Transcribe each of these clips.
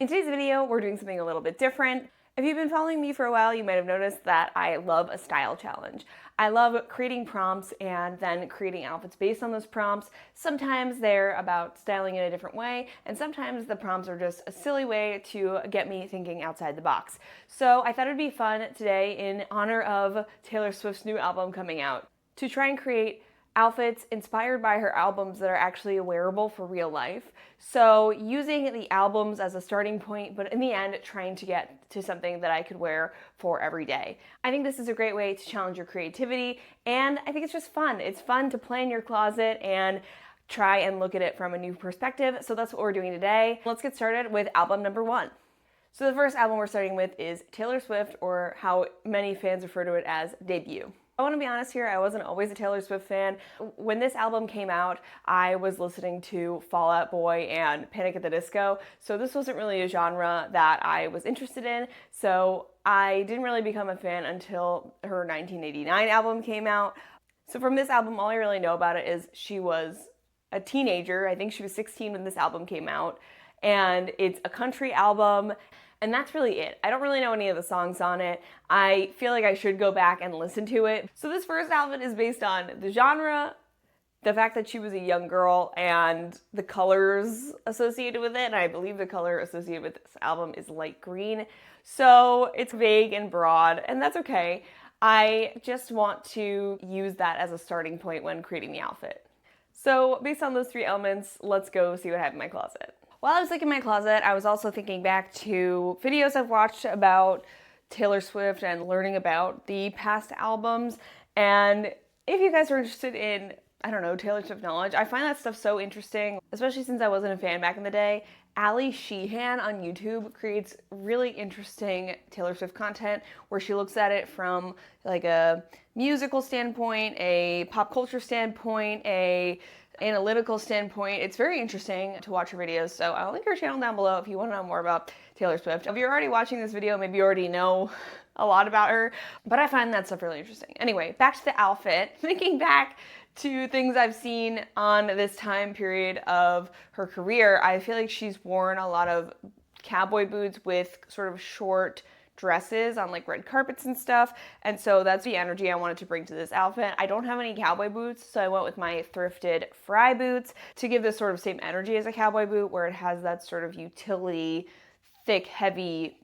In today's video, we're doing something a little bit different. If you've been following me for a while, you might have noticed that I love a style challenge. I love creating prompts and then creating outfits based on those prompts. Sometimes they're about styling in a different way, and sometimes the prompts are just a silly way to get me thinking outside the box. So I thought it'd be fun today, in honor of Taylor Swift's new album coming out, to try and create outfits inspired by her albums that are actually wearable for real life. So using the albums as a starting point, but in the end trying to get to something that I could wear for every day. I think this is a great way to challenge your creativity, and I think it's just fun. It's fun to play in your closet and try and look at it from a new perspective. So that's what we're doing today. Let's get started with album number 1. So the first album we're starting with is Taylor Swift, or how many fans refer to it as, Debut. I want to be honest here, I wasn't always a Taylor Swift fan. When this album came out, I was listening to Fall Out Boy and Panic at the Disco, so this wasn't really a genre that I was interested in, so I didn't really become a fan until her 1989 album came out. So from this album, all I really know about it is she was a teenager. I think she was 16 when this album came out, and it's a country album. And that's really it. I don't really know any of the songs on it. I feel like I should go back and listen to it. So this first album is based on the genre, the fact that she was a young girl, and the colors associated with it. And I believe the color associated with this album is light green. So it's vague and broad, and that's okay. I just want to use that as a starting point when creating the outfit. So based on those 3 elements, let's go see what I have in my closet. While I was looking in my closet, I was also thinking back to videos I've watched about Taylor Swift and learning about the past albums. And if you guys are interested in, I don't know, Taylor Swift knowledge, I find that stuff so interesting, especially since I wasn't a fan back in the day. Ali Sheehan on YouTube creates really interesting Taylor Swift content where she looks at it from like a musical standpoint, a pop culture standpoint, a analytical standpoint. It's very interesting to watch her videos, so I'll link her channel down below if you want to know more about Taylor Swift. If you're already watching this video, maybe you already know a lot about her, but I find that stuff really interesting. Anyway, back to the outfit. Thinking back to things I've seen on this time period of her career, I feel like she's worn a lot of cowboy boots with sort of short dresses on like red carpets and stuff, and so that's the energy I wanted to bring to this outfit. I don't have any cowboy boots, so I went with my thrifted Fry boots to give this sort of same energy as a cowboy boot, where it has that sort of utility, thick, heavy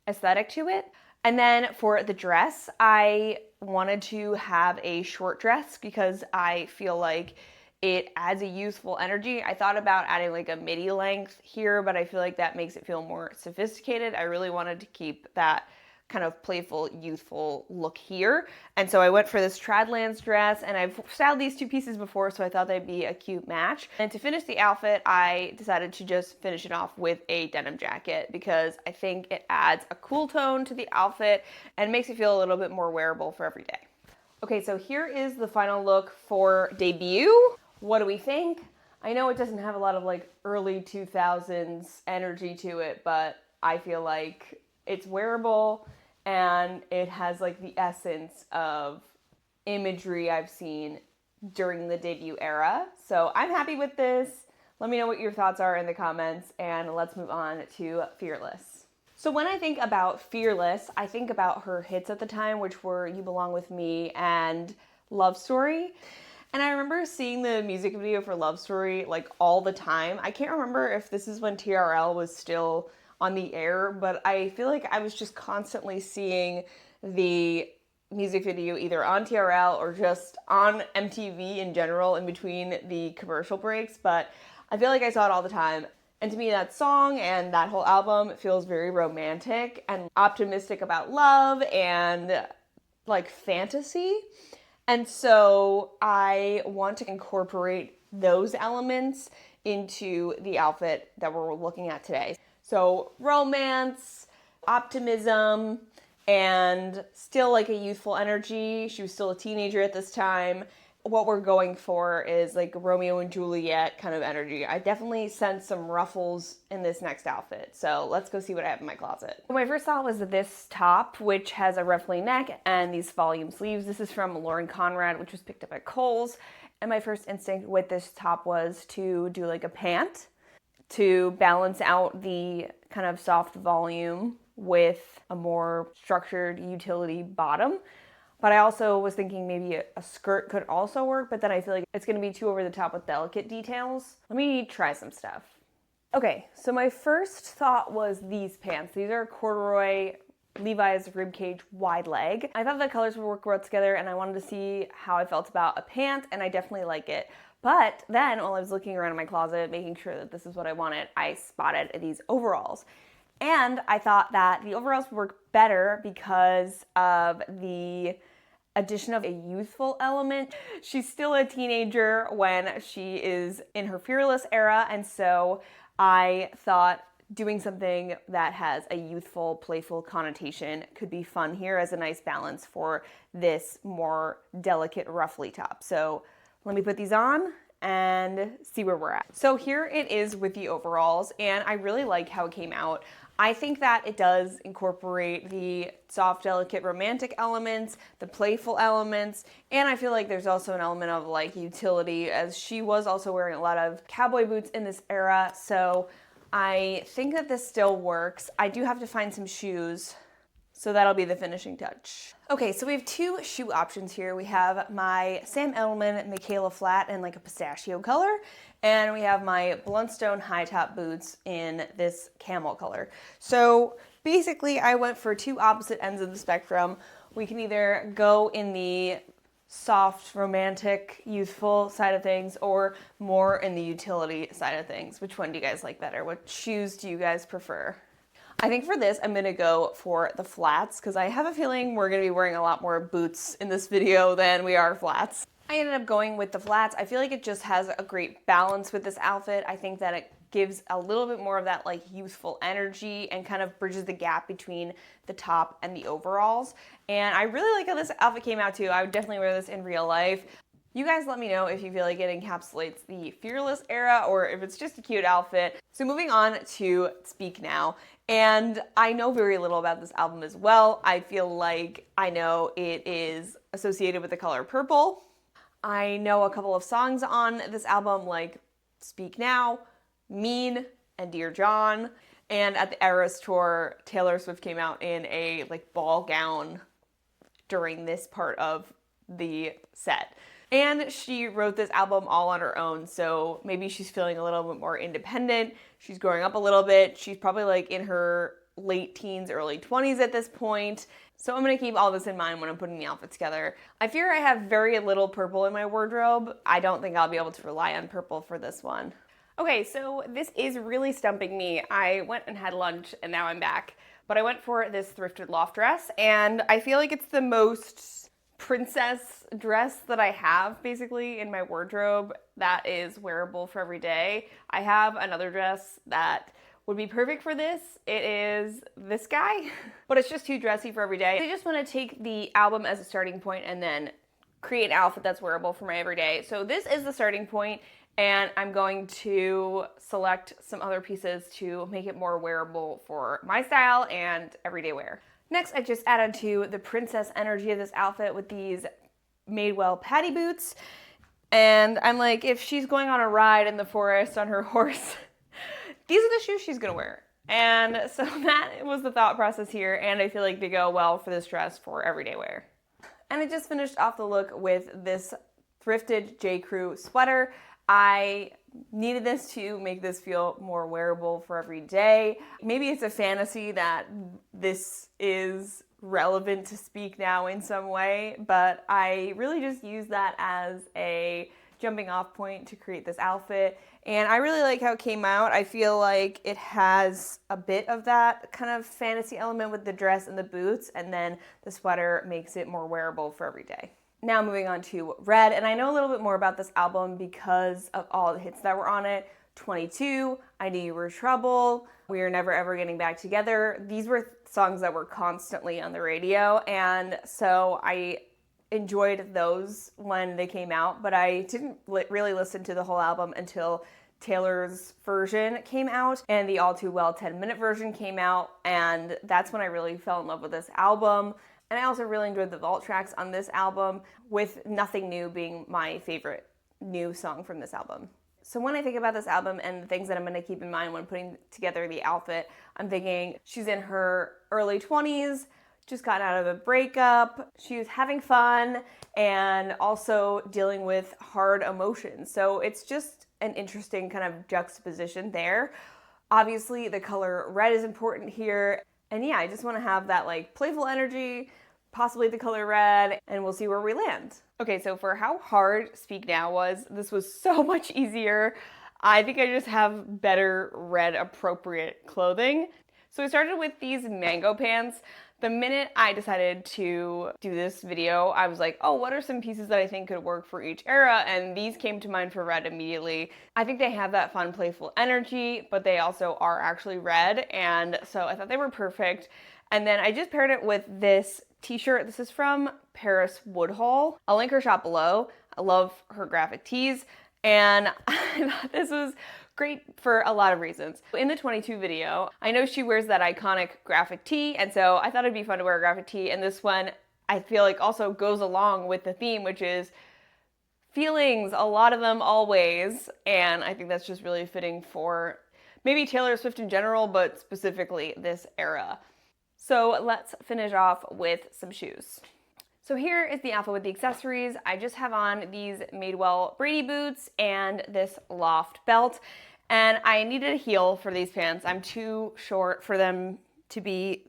aesthetic to it. And then for the dress, I wanted to have a short dress because I feel like it adds a youthful energy. I thought about adding like a midi length here, but I feel like that makes it feel more sophisticated. I really wanted to keep that kind of playful, youthful look here. And so I went for this Tradlands dress, and I've styled these 2 pieces before, so I thought they'd be a cute match. And to finish the outfit, I decided to just finish it off with a denim jacket because I think it adds a cool tone to the outfit and makes it feel a little bit more wearable for every day. Okay, so here is the final look for Debut. What do we think? I know it doesn't have a lot of like early 2000s energy to it, but I feel like it's wearable and it has like the essence of imagery I've seen during the Debut era. So I'm happy with this. Let me know what your thoughts are in the comments, and let's move on to Fearless. So when I think about Fearless, I think about her hits at the time, which were You Belong With Me and Love Story. And I remember seeing the music video for Love Story like all the time. I can't remember if this is when TRL was still on the air, but I feel like I was just constantly seeing the music video either on TRL or just on MTV in general in between the commercial breaks, but I feel like I saw it all the time. And to me, that song and that whole album feels very romantic and optimistic about love and like fantasy. And so I want to incorporate those elements into the outfit that we're looking at today. So romance, optimism, and still like a youthful energy. She was still a teenager at this time. What we're going for is like Romeo and Juliet kind of energy. I definitely sense some ruffles in this next outfit. So let's go see what I have in my closet. My first thought was this top, which has a ruffly neck and these volume sleeves. This is from Lauren Conrad, which was picked up at Kohl's. And my first instinct with this top was to do like a pant to balance out the kind of soft volume with a more structured utility bottom. But I also was thinking maybe a skirt could also work, but then I feel like it's gonna be too over the top with delicate details. Let me try some stuff. Okay, so my first thought was these pants. These are corduroy Levi's ribcage wide leg. I thought the colors would work well together and I wanted to see how I felt about a pant, and I definitely like it. But then while I was looking around in my closet, making sure that this is what I wanted, I spotted these overalls. And I thought that the overalls would work better because of the addition of a youthful element. She's still a teenager when she is in her fearless era, and so I thought doing something that has a youthful, playful connotation could be fun here as a nice balance for this more delicate ruffly top. So let me put these on and see where we're at. So here it is with the overalls, and I really like how it came out. I think that it does incorporate the soft, delicate, romantic elements, the playful elements, and I feel like there's also an element of like utility, as she was also wearing a lot of cowboy boots in this era, so I think that this still works. I do have to find some shoes, so that'll be the finishing touch. Okay, so we have two shoe options here. We have my Sam Edelman Michaela flat in like a pistachio color, and we have my Bluntstone high top boots in this camel color. So basically I went for two opposite ends of the spectrum. We can either go in the soft, romantic, youthful side of things, or more in the utility side of things. Which one do you guys like better? What shoes do you guys prefer? I think for this, I'm gonna go for the flats because I have a feeling we're gonna be wearing a lot more boots in this video than we are flats. I ended up going with the flats. I feel like it just has a great balance with this outfit. I think that it gives a little bit more of that like youthful energy and kind of bridges the gap between the top and the overalls. And I really like how this outfit came out too. I would definitely wear this in real life. You guys let me know if you feel like it encapsulates the fearless era or if it's just a cute outfit. So moving on to Speak Now. And I know very little about this album as well. I feel like I know it is associated with the color purple. I know a couple of songs on this album like Speak Now, Mean, and Dear John. And at the Eras tour, Taylor Swift came out in a like ball gown during this part of the set. And she wrote this album all on her own, so maybe she's feeling a little bit more independent. She's growing up a little bit. She's probably like in her late teens, early 20s at this point. So I'm gonna keep all this in mind when I'm putting the outfit together. I fear I have very little purple in my wardrobe. I don't think I'll be able to rely on purple for this one. Okay, so this is really stumping me. I went and had lunch and now I'm back. But I went for this thrifted loft dress, and I feel like it's the most princess dress that I have basically in my wardrobe that is wearable for every day. I have another dress that would be perfect for this. It is this guy, but it's just too dressy for every day. I just want to take the album as a starting point and then create an outfit that's wearable for my everyday. So this is the starting point, and I'm going to select some other pieces to make it more wearable for my style and everyday wear. Next, I just added to the princess energy of this outfit with these Madewell patty boots. And I'm like, if she's going on a ride in the forest on her horse, these are the shoes she's gonna wear. And so that was the thought process here, and I feel like they go well for this dress for everyday wear. And I just finished off the look with this thrifted J. Crew sweater. I needed this to make this feel more wearable for every day. Maybe it's a fantasy that this is relevant to Speak Now in some way, but I really just use that as a jumping off point to create this outfit. And I really like how it came out. I feel like it has a bit of that kind of fantasy element with the dress and the boots, and then the sweater makes it more wearable for every day. Now moving on to Red, and I know a little bit more about this album because of all the hits that were on it. 22, I Knew You Were Trouble, We Are Never Ever Getting Back Together. These were songs that were constantly on the radio, and so I enjoyed those when they came out, but I didn't really listen to the whole album until Taylor's version came out and the All Too Well 10-minute version came out, and that's when I really fell in love with this album. And I also really enjoyed the vault tracks on this album, with Nothing New being my favorite new song from this album. So when I think about this album and the things that I'm going to keep in mind when putting together the outfit, I'm thinking she's in her early 20s, just gotten out of a breakup, she's having fun, and also dealing with hard emotions. So it's just an interesting kind of juxtaposition there. Obviously, the color red is important here. And yeah, I just want to have that like playful energy, possibly the color red, and we'll see where we land. Okay, so for how hard Speak Now was, this was so much easier. I think I just have better red appropriate clothing. So I started with these mango pants. The minute I decided to do this video, I was like, oh, what are some pieces that I think could work for each era? And these came to mind for red immediately. I think they have that fun, playful energy, but they also are actually red. And so I thought they were perfect. And then I just paired it with this t-shirt. This is from Paris Woodhull. I'll link her shop below. I love her graphic tees. And I thought this was great for a lot of reasons. In the 22 video, I know she wears that iconic graphic tee, and so I thought it'd be fun to wear a graphic tee, and this one I feel like also goes along with the theme, which is feelings, a lot of them always, and I think that's just really fitting for maybe Taylor Swift in general, but specifically this era. So let's finish off with some shoes. So here is the outfit with the accessories. I just have on these Madewell Brady boots and this loft belt. And I needed a heel for these pants. I'm too short for them to be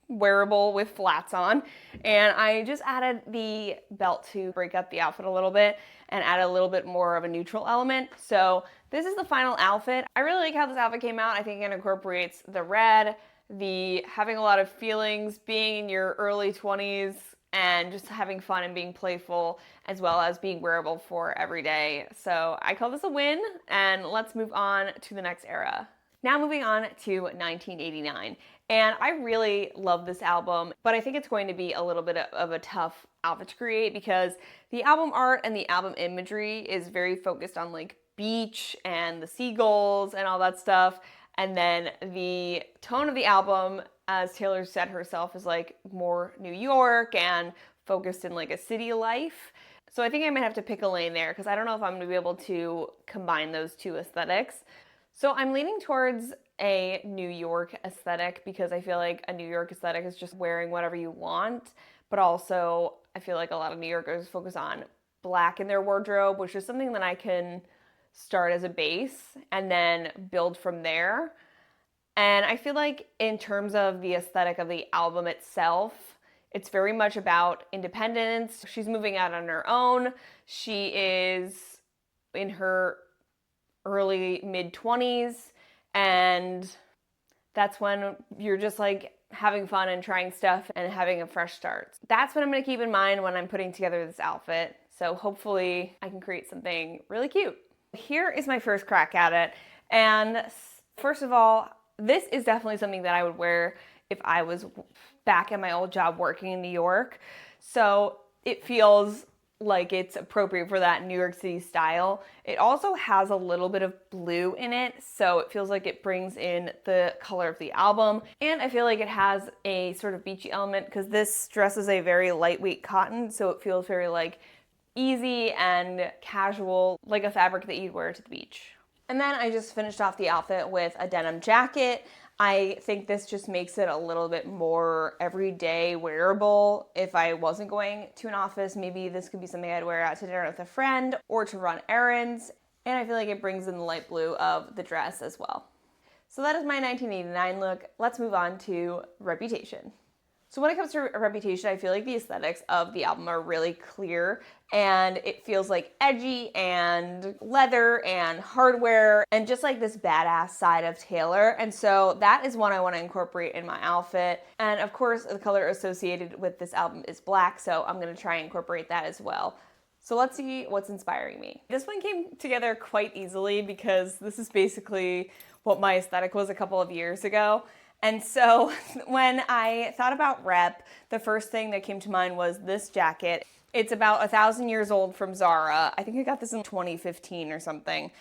wearable with flats on. And I just added the belt to break up the outfit a little bit and add a little bit more of a neutral element. So this is the final outfit. I really like how this outfit came out. I think it incorporates the red, the having a lot of feelings, being in your early 20s, and just having fun and being playful, as well as being wearable for every day. So I call this a win, and let's move on to the next era. Now moving on to 1989. And I really love this album, but I think it's going to be a little bit of a tough outfit to create because the album art and the album imagery is very focused on like beach and the seagulls and all that stuff. And then the tone of the album, as Taylor said herself, is like more New York and focused in like a city life. So I think I might have to pick a lane there because I don't know if I'm gonna be able to combine those two aesthetics. So I'm leaning towards a New York aesthetic because I feel like a New York aesthetic is just wearing whatever you want, but also I feel like a lot of New Yorkers focus on black in their wardrobe, which is something that I can start as a base and then build from there. And I feel like in terms of the aesthetic of the album itself, it's very much about independence. She's moving out on her own. She is in her early mid-20s, and that's when you're just like having fun and trying stuff and having a fresh start. That's what I'm gonna keep in mind when I'm putting together this outfit. So hopefully I can create something really cute. Here is my first crack at it. And first of all, this is definitely something that I would wear if I was back at my old job working in New York. So it feels like it's appropriate for that New York City style. It also has a little bit of blue in it, so it feels like it brings in the color of the album. And I feel like it has a sort of beachy element because this dress is a very lightweight cotton, so it feels very like easy and casual, like a fabric that you'd wear to the beach. And then I just finished off the outfit with a denim jacket. I think this just makes it a little bit more everyday wearable. If I wasn't going to an office, maybe this could be something I'd wear out to dinner with a friend or to run errands. And I feel like it brings in the light blue of the dress as well. So that is my 1989 look. Let's move on to Reputation. So when it comes to Reputation, I feel like the aesthetics of the album are really clear and it feels like edgy and leather and hardware and just like this badass side of Taylor. And so that is one I want to incorporate in my outfit. And of course, the color associated with this album is black, so I'm going to try and incorporate that as well. So let's see what's inspiring me. This one came together quite easily because this is basically what my aesthetic was a couple of years ago. And so when I thought about rep, the first thing that came to mind was this jacket. It's about 1,000 years old from Zara. I think I got this in 2015 or something.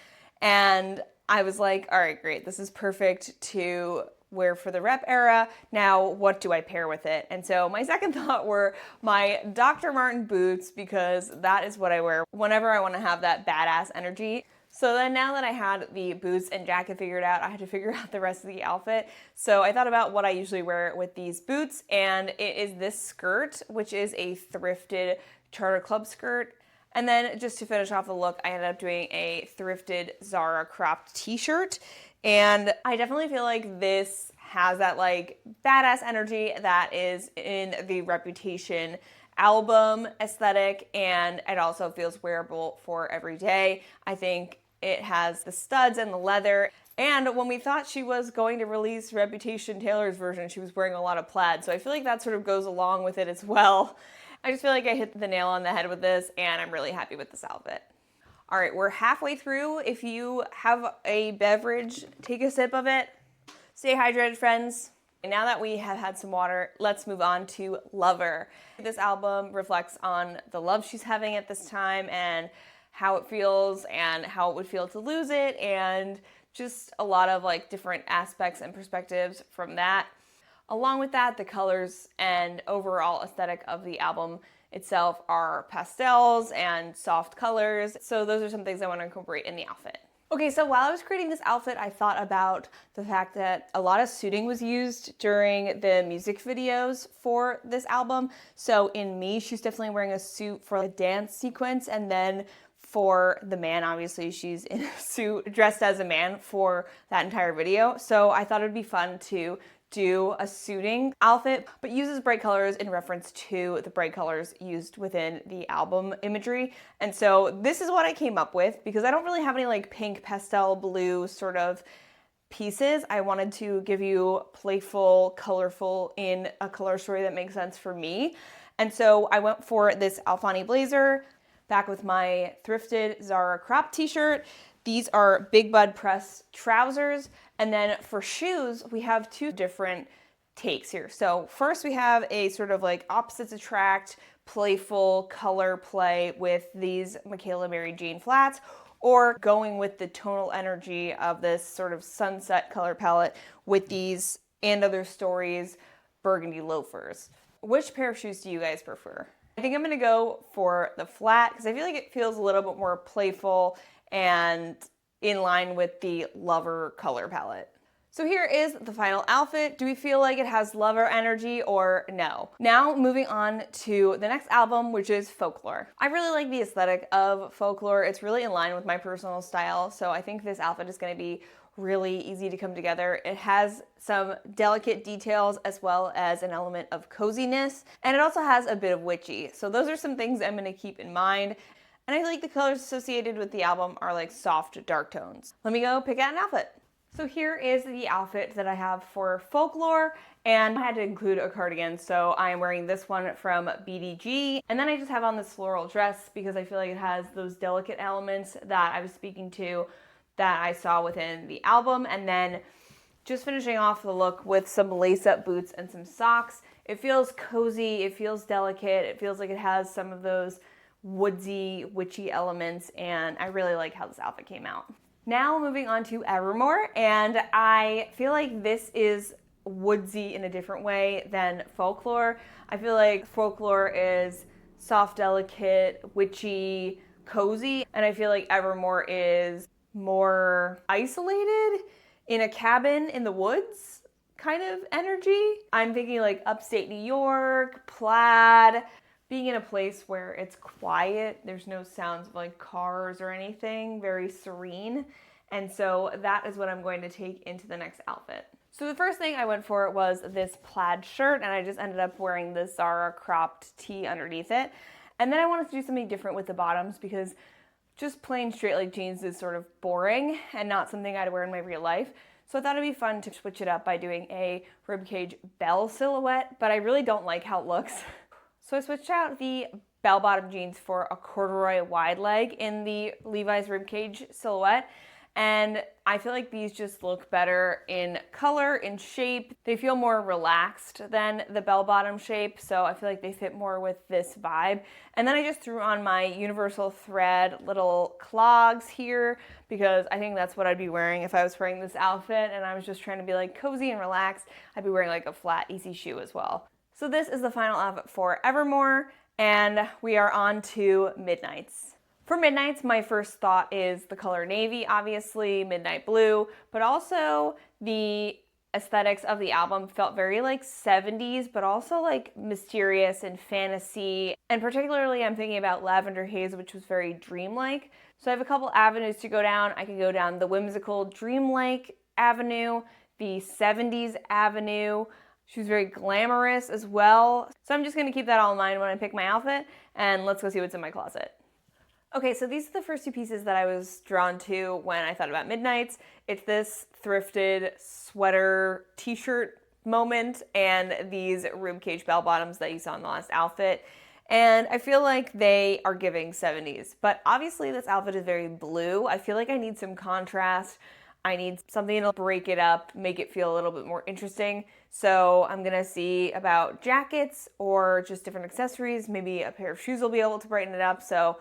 And I was like, all right, great. This is perfect to wear for the rep era. Now, what do I pair with it? And so my second thought were my Dr. Martin boots because that is what I wear whenever I want to have that badass energy. So then now that I had the boots and jacket figured out, I had to figure out the rest of the outfit. So I thought about what I usually wear with these boots, and it is this skirt, which is a thrifted Charter Club skirt. And then just to finish off the look, I ended up doing a thrifted Zara cropped t-shirt. And I definitely feel like this has that like badass energy that is in the Reputation album aesthetic, and it also feels wearable for every day. I think it has the studs and the leather. And when we thought she was going to release Reputation Taylor's version, she was wearing a lot of plaid. So I feel like that sort of goes along with it as well. I just feel like I hit the nail on the head with this, and I'm really happy with this outfit. All right, we're halfway through. If you have a beverage, take a sip of it. Stay hydrated, friends. And now that we have had some water, let's move on to Lover. This album reflects on the love she's having at this time and how it feels and how it would feel to lose it, and just a lot of like different aspects and perspectives from that. Along with that, the colors and overall aesthetic of the album itself are pastels and soft colors. So those are some things I want to incorporate in the outfit. Okay, so while I was creating this outfit, I thought about the fact that a lot of suiting was used during the music videos for this album. So in Me, she's definitely wearing a suit for the dance sequence, and then for the man, obviously, she's in a suit dressed as a man for that entire video. So I thought it would be fun to do a suiting outfit, but uses bright colors in reference to the bright colors used within the album imagery. And so this is what I came up with, because I don't really have any like pink pastel blue sort of pieces. I wanted to give you playful, colorful in a color story that makes sense for me. And so I went for this Alfani blazer, back with my thrifted Zara crop t-shirt. These are Big Bud press trousers. And then for shoes, we have two different takes here. So first we have a sort of like opposites attract, playful color play with these Michaela Mary Jane flats, or going with the tonal energy of this sort of sunset color palette with these And Other Stories burgundy loafers. Which pair of shoes do you guys prefer? I think I'm gonna go for the flat because I feel like it feels a little bit more playful and in line with the Lover color palette. So here is the final outfit. Do we feel like it has Lover energy or no? Now moving on to the next album, which is Folklore. I really like the aesthetic of Folklore. It's really in line with my personal style, so I think this outfit is gonna be really easy to come together. It has some delicate details as well as an element of coziness, and it also has a bit of witchy. So those are some things I'm gonna keep in mind. And I feel like the colors associated with the album are like soft, dark tones. Let me go pick out an outfit. So here is the outfit that I have for Folklore, and I had to include a cardigan, so I am wearing this one from BDG. And then I just have on this floral dress because I feel like it has those delicate elements that I was speaking to that I saw within the album. And then just finishing off the look with some lace-up boots and some socks. It feels cozy, it feels delicate, it feels like it has some of those woodsy, witchy elements, and I really like how this outfit came out. Now moving on to Evermore, and I feel like this is woodsy in a different way than Folklore. I feel like Folklore is soft, delicate, witchy, cozy, and I feel like Evermore is more isolated in a cabin in the woods kind of energy. I'm thinking like upstate New York, plaid, being in a place where it's quiet, there's no sounds of like cars or anything, very serene. And so that is what I'm going to take into the next outfit. So the first thing I went for was this plaid shirt, and I just ended up wearing this Zara cropped tee underneath it. And then I wanted to do something different with the bottoms because just plain straight leg jeans is sort of boring and not something I'd wear in my real life. So I thought it'd be fun to switch it up by doing a ribcage bell silhouette, but I really don't like how it looks. So I switched out the bell-bottom jeans for a corduroy wide leg in the Levi's ribcage silhouette. And I feel like these just look better in color, in shape. They feel more relaxed than the bell-bottom shape, so I feel like they fit more with this vibe. And then I just threw on my universal thread little clogs here because I think that's what I'd be wearing if I was wearing this outfit, and I was just trying to be like cozy and relaxed. I'd be wearing like a flat, easy shoe as well. So this is the final outfit for Evermore, and we are on to Midnights. For For Midnights, my first thought is the color navy, obviously, midnight blue, but also the aesthetics of the album felt very like 70s, but also like mysterious and fantasy. And particularly I'm thinking about Lavender Haze, which was very dreamlike. So I have a couple avenues to go down. I can go down the whimsical dreamlike avenue, the 70s avenue. She was very glamorous as well. So I'm just gonna keep that all in mind when I pick my outfit, and let's go see what's in my closet. Okay, so these are the first two pieces that I was drawn to when I thought about Midnights. It's this thrifted sweater t-shirt moment and these ribcage bell bottoms that you saw in the last outfit. And I feel like they are giving 70s, but obviously this outfit is very blue. I feel like I need some contrast. I need something to break it up, make it feel a little bit more interesting. So I'm gonna see about jackets or just different accessories. Maybe a pair of shoes will be able to brighten it up. So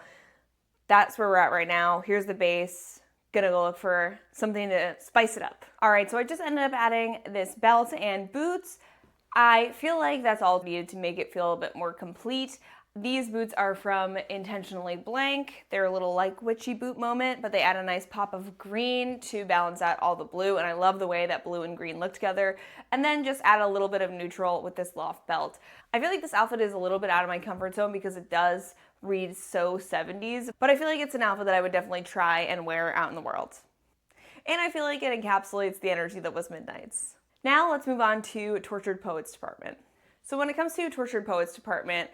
that's where we're at right now. Here's the base. Gonna go look for something to spice it up. All right, so I just ended up adding this belt and boots. I feel like that's all needed to make it feel a bit more complete. These boots are from Intentionally Blank. They're a little like witchy boot moment, but they add a nice pop of green to balance out all the blue, and I love the way that blue and green look together. And then just add a little bit of neutral with this loft belt. I feel like this outfit is a little bit out of my comfort zone because it does read so 70s, but I feel like it's an outfit that I would definitely try and wear out in the world. And I feel like it encapsulates the energy that was Midnights. Now let's move on to Tortured Poets Department. So when it comes to Tortured Poets Department,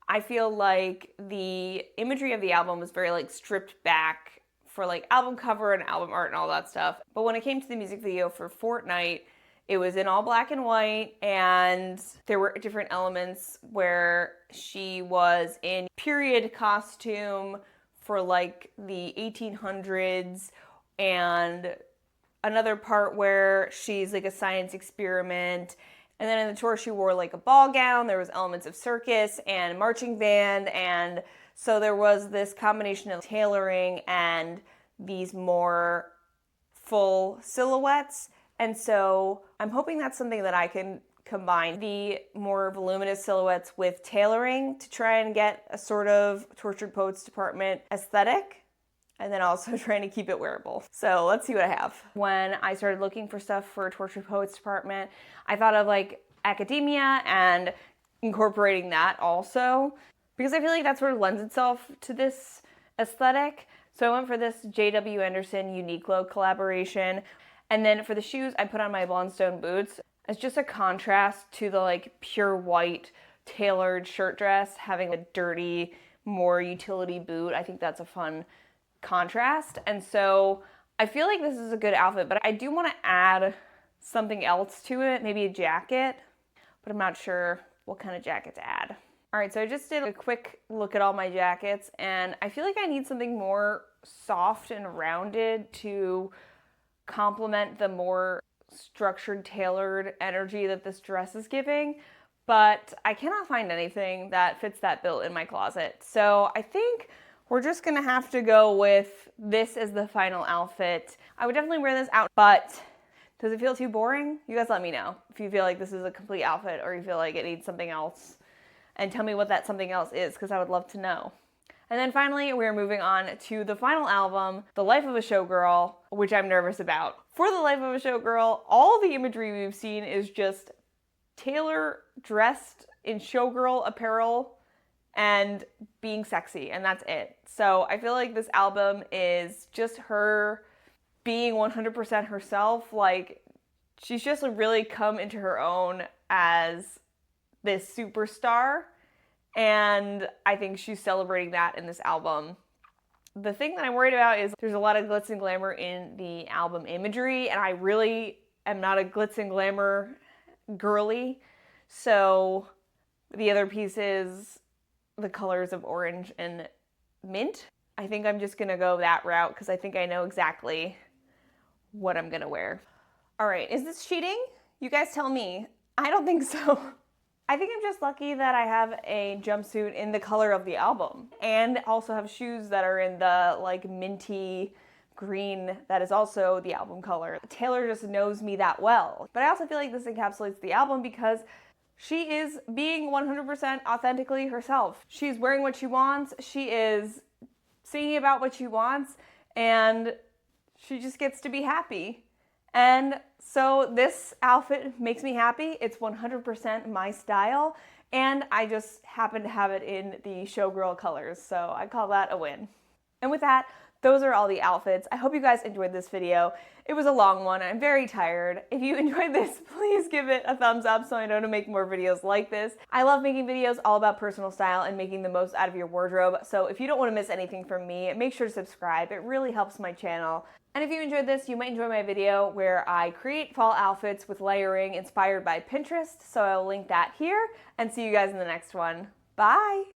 I feel like the imagery of the album was very like stripped back for like album cover and album art and all that stuff. But when it came to the music video for Fortnite, it was in all black and white, and there were different elements where she was in period costume for like the 1800s, and another part where she's like a science experiment. And then in the tour, she wore like a ball gown. There was elements of circus and marching band. And so there was this combination of tailoring and these more full silhouettes. And so I'm hoping that's something that I can combine the more voluminous silhouettes with tailoring to try and get a sort of Tortured Poets Department aesthetic, and then also trying to keep it wearable. So let's see what I have. When I started looking for stuff for Tortured Poets Department, I thought of like academia and incorporating that also, because I feel like that sort of lends itself to this aesthetic. So I went for this J.W. Anderson Uniqlo collaboration. And then for the shoes, I put on my Blundstone boots as just a contrast to the like pure white tailored shirt dress, having a dirty, more utility boot. I think that's a fun contrast. And so I feel like this is a good outfit, but I do want to add something else to it, maybe a jacket, but I'm not sure what kind of jacket to add. All right, so I just did a quick look at all my jackets, and I feel like I need something more soft and rounded to complement the more structured, tailored energy that this dress is giving, but I cannot find anything that fits that bill in my closet. So I think we're just gonna have to go with this as the final outfit. I would definitely wear this out, but does it feel too boring? You guys let me know if you feel like this is a complete outfit or you feel like it needs something else, and tell me what that something else is, because I would love to know. And then finally, we're moving on to the final album, The Life of a Showgirl, which I'm nervous about. For The Life of a Showgirl, all the imagery we've seen is just Taylor dressed in showgirl apparel and being sexy, and that's it. So I feel like this album is just her being 100% herself. Like, she's just really come into her own as this superstar, and I think she's celebrating that in this album. The thing that I'm worried about is there's a lot of glitz and glamour in the album imagery, and I really am not a glitz and glamour girly. So the other piece is the colors of orange and mint. I think I'm just gonna go that route because I think I know exactly what I'm gonna wear. All right, is this cheating? You guys tell me. I don't think so. I think I'm just lucky that I have a jumpsuit in the color of the album and also have shoes that are in the like minty green that is also the album color. Taylor just knows me that well. But I also feel like this encapsulates the album because she is being 100% authentically herself. She's wearing what she wants. She is singing about what she wants, and she just gets to be happy. And so this outfit makes me happy. It's 100% my style, and I just happen to have it in the showgirl colors, so I call that a win. And with that, those are all the outfits. I hope you guys enjoyed this video. It was a long one. I'm very tired. If you enjoyed this, please give it a thumbs up so I know to make more videos like this. I love making videos all about personal style and making the most out of your wardrobe. So if you don't want to miss anything from me, make sure to subscribe. It really helps my channel. And if you enjoyed this, you might enjoy my video where I create fall outfits with layering inspired by Pinterest. So I'll link that here and see you guys in the next one. Bye!